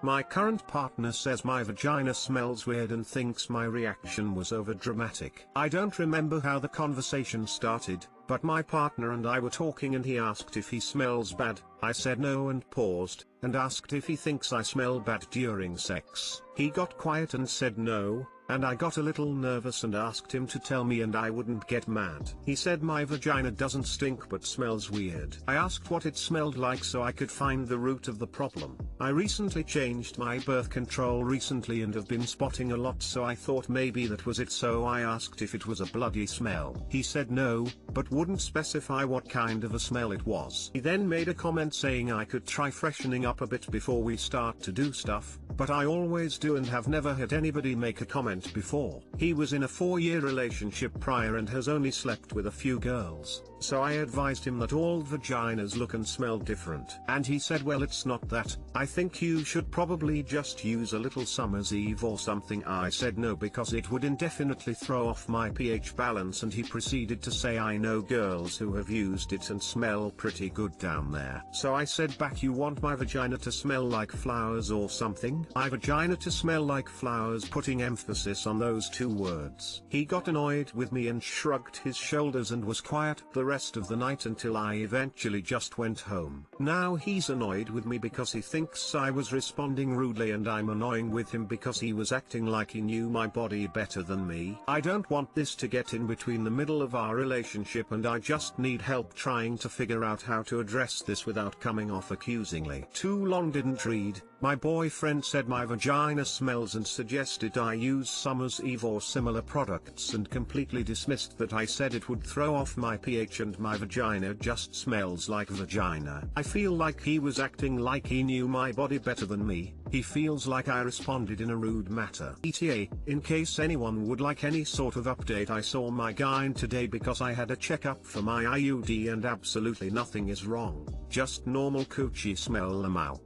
My current partner says my vagina smells weird and thinks my reaction was overdramatic. I don't remember how the conversation started, but my partner and I were talking and he asked if he smells bad. I said no and paused, and asked if he thinks I smell bad during sex. He got quiet and said no, and I got a little nervous and asked him to tell me and I wouldn't get mad. He said my vagina doesn't stink but smells weird. I asked what it smelled like so I could find the root of the problem. I recently changed my birth control recently and have been spotting a lot, so I thought maybe that was it, so I asked if it was a bloody smell. He said no, but wouldn't specify what kind of a smell it was. He then made a comment saying I could try freshening up a bit before we start to do stuff, but I always do and have never had anybody make a comment before. He was in a 4-year relationship prior and has only slept with a few girls, so I advised him that all vaginas look and smell different. And he said, well, it's not that, I think you should probably just use a little Summer's Eve or something. I said no because it would indefinitely throw off my pH balance, and he proceeded to say I know girls who have used it and smell pretty good down there. So I said back, you want my vagina to smell like flowers or something? My vagina to smell like flowers, putting emphasis on those 2 words. He got annoyed with me and shrugged his shoulders and was quiet the rest of the night until I eventually just went home. Now he's annoyed with me because he thinks I was responding rudely, and I'm annoying with him because he was acting like he knew my body better than me. I don't want this to get in between the middle of our relationship, and I just need help trying to figure out how to address this without coming off accusingly. Too long didn't read. My boyfriend said my vagina smells and suggested I use Summer's Eve or similar products, and completely dismissed that I said it would throw off my pH and my vagina just smells like vagina. I feel like he was acting like he knew my body better than me. He feels like I responded in a rude manner. ETA, in case anyone would like any sort of update, I saw my gyne today because I had a checkup for my IUD and absolutely nothing is wrong, just normal coochie smell. Lamau.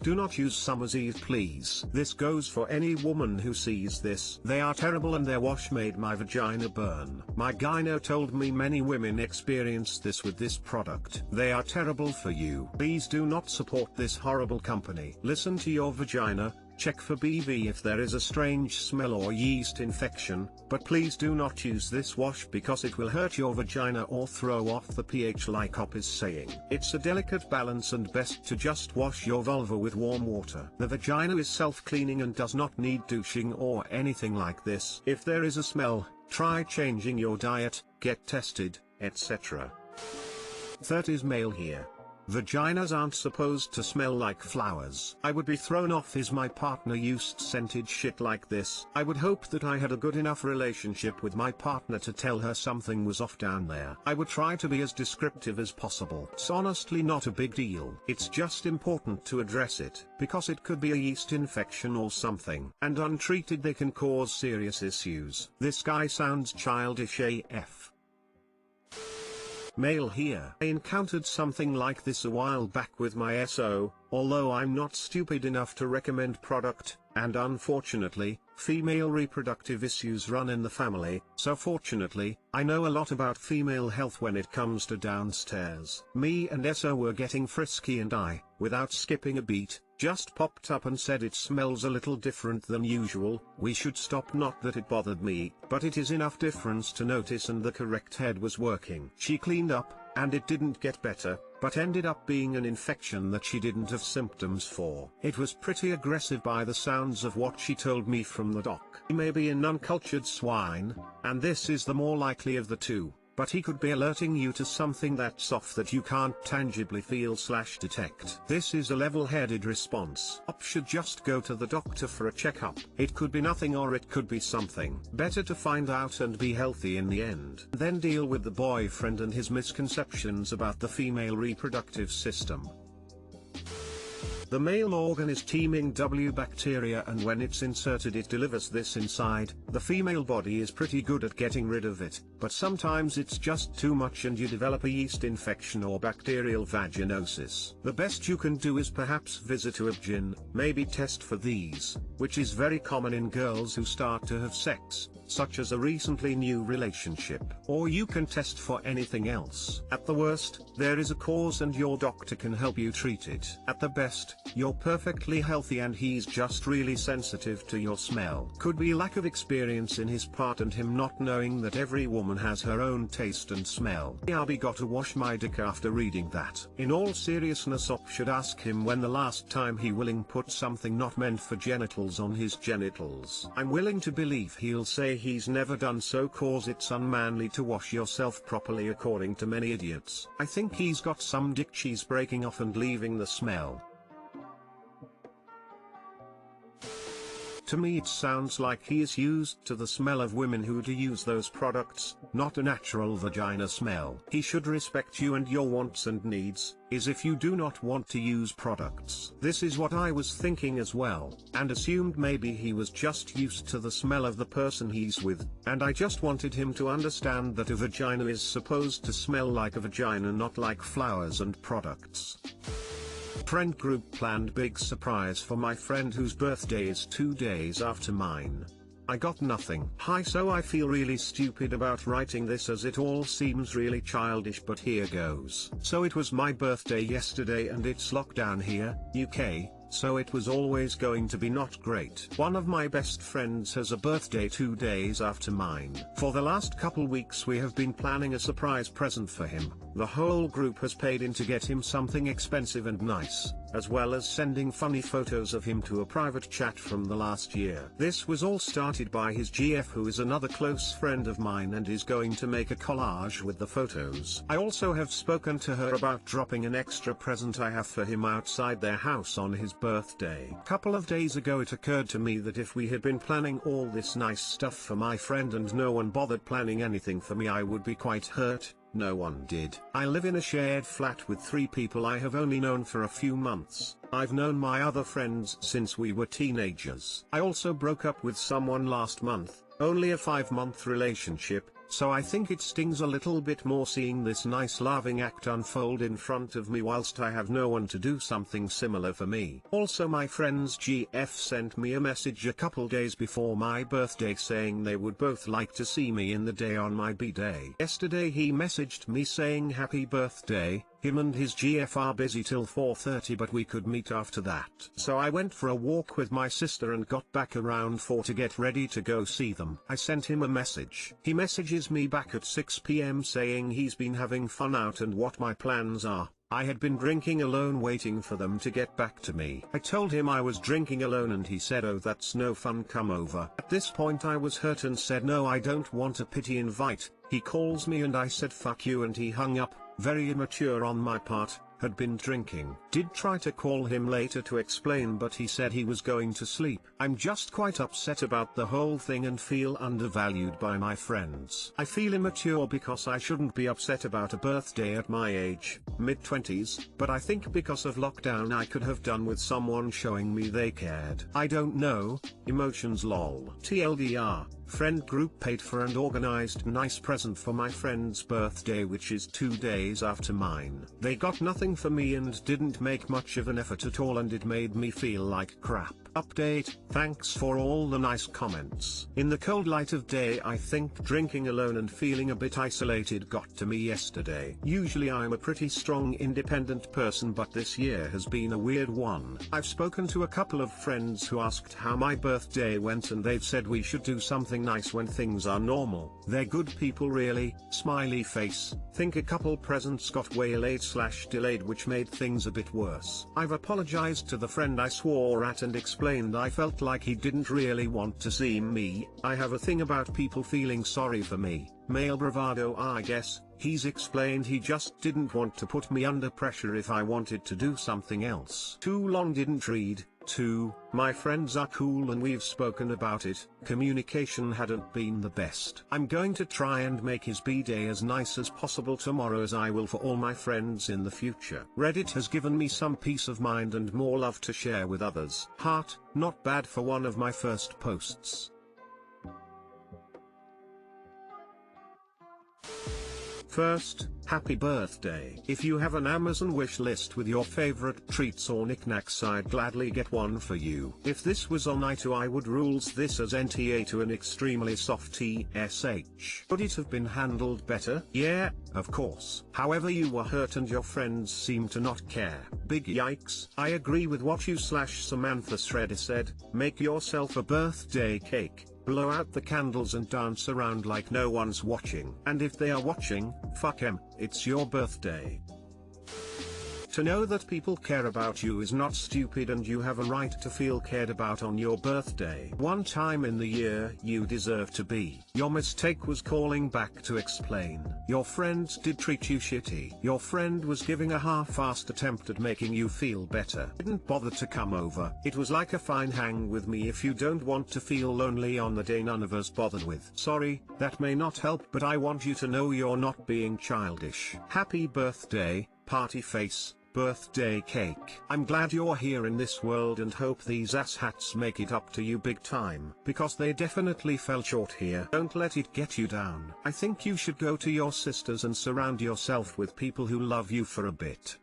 Do not use Summer's Eve, please. This goes for any woman who sees this. They are terrible and their wash made my vagina burn. My gyno told me many women experience this with this product. They are terrible for you. Please do not support this horrible company. Listen to your vagina. Check for BV if there is a strange smell or yeast infection, but please do not use this wash because it will hurt your vagina or throw off the pH like Op is saying. It's a delicate balance and best to just wash your vulva with warm water. The vagina is self-cleaning and does not need douching or anything like this. If there is a smell, try changing your diet, get tested, etc. 30s male here. Vaginas aren't supposed to smell like flowers. I would be thrown off if my partner used scented shit like this. I would hope that I had a good enough relationship with my partner to tell her something was off down there. I would try to be as descriptive as possible. It's honestly not a big deal. It's just important to address it, because it could be a yeast infection or something. And untreated they can cause serious issues. This guy sounds childish AF. Male here. I encountered something like this a while back with my SO, although I'm not stupid enough to recommend product, and unfortunately, female reproductive issues run in the family, so fortunately, I know a lot about female health when it comes to downstairs. Me and SO were getting frisky and I, without skipping a beat, just popped up and said it smells a little different than usual. We should stop. Not that it bothered me, but it is enough difference to notice, and the correct head was working. She cleaned up, and it didn't get better, but ended up being an infection that she didn't have symptoms for. It was pretty aggressive by the sounds of what she told me from the doc. He may be an uncultured swine, and this is the more likely of the two. But he could be alerting you to something that's off that you can't tangibly feel/detect. This is a level-headed response. Op should just go to the doctor for a checkup. It could be nothing or it could be something. Better to find out and be healthy in the end. Then deal with the boyfriend and his misconceptions about the female reproductive system. The male organ is teeming W bacteria, and when it's inserted it delivers this inside. The female body is pretty good at getting rid of it, but sometimes it's just too much and you develop a yeast infection or bacterial vaginosis. The best you can do is perhaps visit a obgyn, maybe test for these, which is very common in girls who start to have sex, such as a recently new relationship. Or you can test for anything else. At the worst, there is a cause and your doctor can help you treat it. At the best, you're perfectly healthy and he's just really sensitive to your smell. Could be lack of experience in his part and him not knowing that every woman has her own taste and smell. I'll be got to wash my dick after reading that. In all seriousness, op should ask him when the last time he willing put something not meant for genitals on his genitals. I'm willing to believe he'll say he's never done so cause it's unmanly to wash yourself properly according to many idiots. I think he's got some dick cheese breaking off and leaving the smell. To me it sounds like he is used to the smell of women who do use those products, not a natural vagina smell. He should respect you and your wants and needs, is if you do not want to use products. This is what I was thinking as well, and assumed maybe he was just used to the smell of the person he's with, and I just wanted him to understand that a vagina is supposed to smell like a vagina, not like flowers and products. Friend group planned big surprise for my friend whose birthday is 2 days after mine. I got nothing. Hi, so I feel really stupid about writing this as it all seems really childish, but here goes. So it was my birthday yesterday and it's lockdown here, UK, so it was always going to be not great. One of my best friends has a birthday 2 days after mine. For the last couple weeks we have been planning a surprise present for him. The whole group has paid in to get him something expensive and nice, as well as sending funny photos of him to a private chat from the last year. This was all started by his GF, who is another close friend of mine and is going to make a collage with the photos. I also have spoken to her about dropping an extra present I have for him outside their house on his birthday. Couple of days ago it occurred to me that if we had been planning all this nice stuff for my friend and no one bothered planning anything for me, I would be quite hurt. No one did. I live in a shared flat with 3 people I have only known for a few months. I've known my other friends since we were teenagers. I also broke up with someone last month, only a 5-month relationship, so I think it stings a little bit more seeing this nice loving act unfold in front of me whilst I have no one to do something similar for me. Also, my friend's GF sent me a message a couple days before my birthday saying they would both like to see me in the day on my B-day. Yesterday he messaged me saying happy birthday. Him and his GF are busy till 4:30 but we could meet after that. So I went for a walk with my sister and got back around 4 to get ready to go see them. I sent him a message. He messages me back at 6 PM saying he's been having fun out and what my plans are. I had been drinking alone waiting for them to get back to me. I told him I was drinking alone and he said, oh, that's no fun, come over. At this point I was hurt and said no, I don't want a pity invite. He calls me and I said fuck you and he hung up. Very immature on my part, had been drinking. Did try to call him later to explain but he said he was going to sleep. I'm just quite upset about the whole thing and feel undervalued by my friends. I feel immature because I shouldn't be upset about a birthday at my age, mid-20s, but I think because of lockdown I could have done with someone showing me they cared. I don't know, emotions lol. TLDR. Friend group paid for and organized nice present for my friend's birthday, which is 2 days after mine. They got nothing for me and didn't make much of an effort at all and it made me feel like crap. Update, thanks for all the nice comments. In the cold light of day I think drinking alone and feeling a bit isolated got to me yesterday. Usually I'm a pretty strong independent person but this year has been a weird one. I've spoken to a couple of friends who asked how my birthday went and they've said we should do something nice when things are normal. They're good people really, smiley face. Think a couple presents got waylaid/delayed which made things a bit worse. I've apologized to the friend I swore at and explained I felt like he didn't really want to see me. I have a thing about people feeling sorry for me. Male bravado I guess. He's explained he just didn't want to put me under pressure if I wanted to do something else. Too long didn't read. 2. My friends are cool and we've spoken about it. Communication hadn't been the best. I'm going to try and make his B-day as nice as possible tomorrow, as I will for all my friends in the future. Reddit has given me some peace of mind and more love to share with others. Heart, not bad for one of my first posts. First, happy birthday. If you have an Amazon wish list with your favorite treats or knickknacks, I'd gladly get one for you. If this was on i2, I would rules this as NTA to an extremely soft TSH. Could it have been handled better? Yeah, of course. However, you were hurt and your friends seem to not care. Big yikes. I agree with what you Samantha Shredder said. Make yourself a birthday cake. Blow out the candles and dance around like no one's watching. And if they are watching, fuck 'em, it's your birthday. To know that people care about you is not stupid, and you have a right to feel cared about on your birthday. One time in the year you deserve to be. Your mistake was calling back to explain. Your friends did treat you shitty. Your friend was giving a half-assed attempt at making you feel better. Didn't bother to come over. It was like a fine hang with me if you don't want to feel lonely on the day none of us bothered with. Sorry, that may not help, but I want you to know you're not being childish. Happy birthday, party face. Birthday cake. I'm glad you're here in this world and hope these asshats make it up to you big time, because they definitely fell short here. Don't let it get you down. I think you should go to your sisters and surround yourself with people who love you for a bit.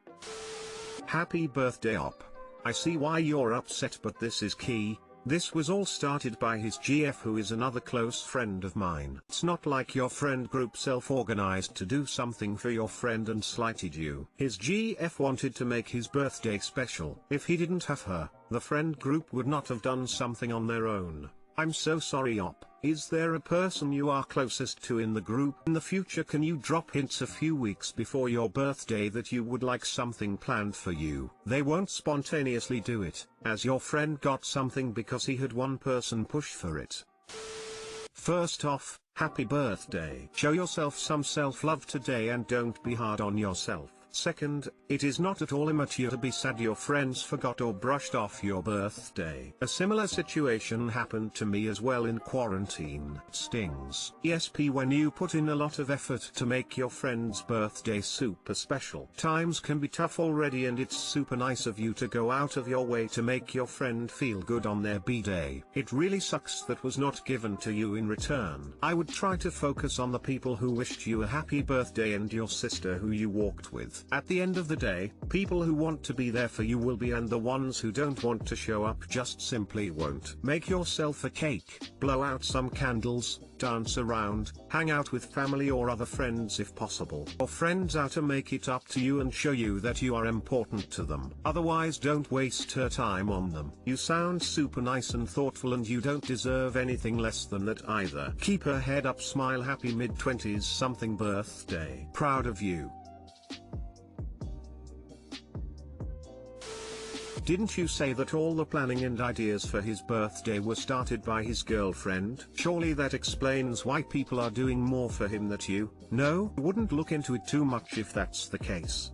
Happy birthday op. I see why you're upset, but this is key. This was all started by his GF, who is another close friend of mine. It's not like your friend group self-organized to do something for your friend and slighted you. His GF wanted to make his birthday special. If he didn't have her, the friend group would not have done something on their own. I'm so sorry op. Is there a person you are closest to in the group? In the future, can you drop hints a few weeks before your birthday that you would like something planned for you? They won't spontaneously do it, as your friend got something because he had one person push for it. First off, happy birthday. Show yourself some self-love today and don't be hard on yourself. Second, it is not at all immature to be sad your friends forgot or brushed off your birthday. A similar situation happened to me as well in quarantine. It stings. ESP when you put in a lot of effort to make your friend's birthday super special. Times can be tough already, and it's super nice of you to go out of your way to make your friend feel good on their B-day. It really sucks that was not given to you in return. I would try to focus on the people who wished you a happy birthday and your sister who you walked with. At the end of the day, people who want to be there for you will be, and the ones who don't want to show up just simply won't. Make yourself a cake, blow out some candles, dance around, hang out with family or other friends if possible. Your friends out to make it up to you and show you that you are important to them. Otherwise, don't waste her time on them. You sound super nice and thoughtful, and you don't deserve anything less than that either. Keep her head up, smile, happy mid-20s something birthday. Proud of you. Didn't you say that all the planning and ideas for his birthday were started by his girlfriend? Surely that explains why people are doing more for him than you. No, wouldn't look into it too much if that's the case.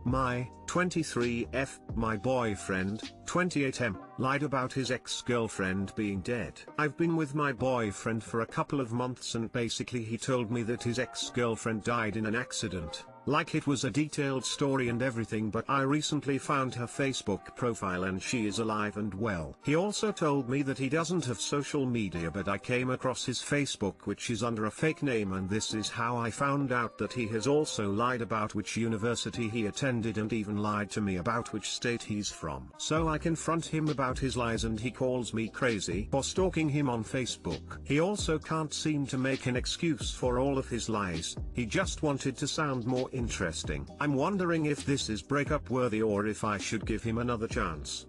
My 23F, my boyfriend, 28M, lied about his ex-girlfriend being dead. I've been with my boyfriend for a couple of months, and basically he told me that his ex-girlfriend died in an accident. Like it was a detailed story and everything, but I recently found her Facebook profile and she is alive and well. He also told me that he doesn't have social media, but I came across his Facebook, which is under a fake name, and this is how I found out that he has also lied about which university he attended and even lied to me about which state he's from. So I confront him about his lies and he calls me crazy for stalking him on Facebook. He also can't seem to make an excuse for all of his lies. He just wanted to sound more interesting. I'm wondering if this is breakup worthy or if I should give him another chance.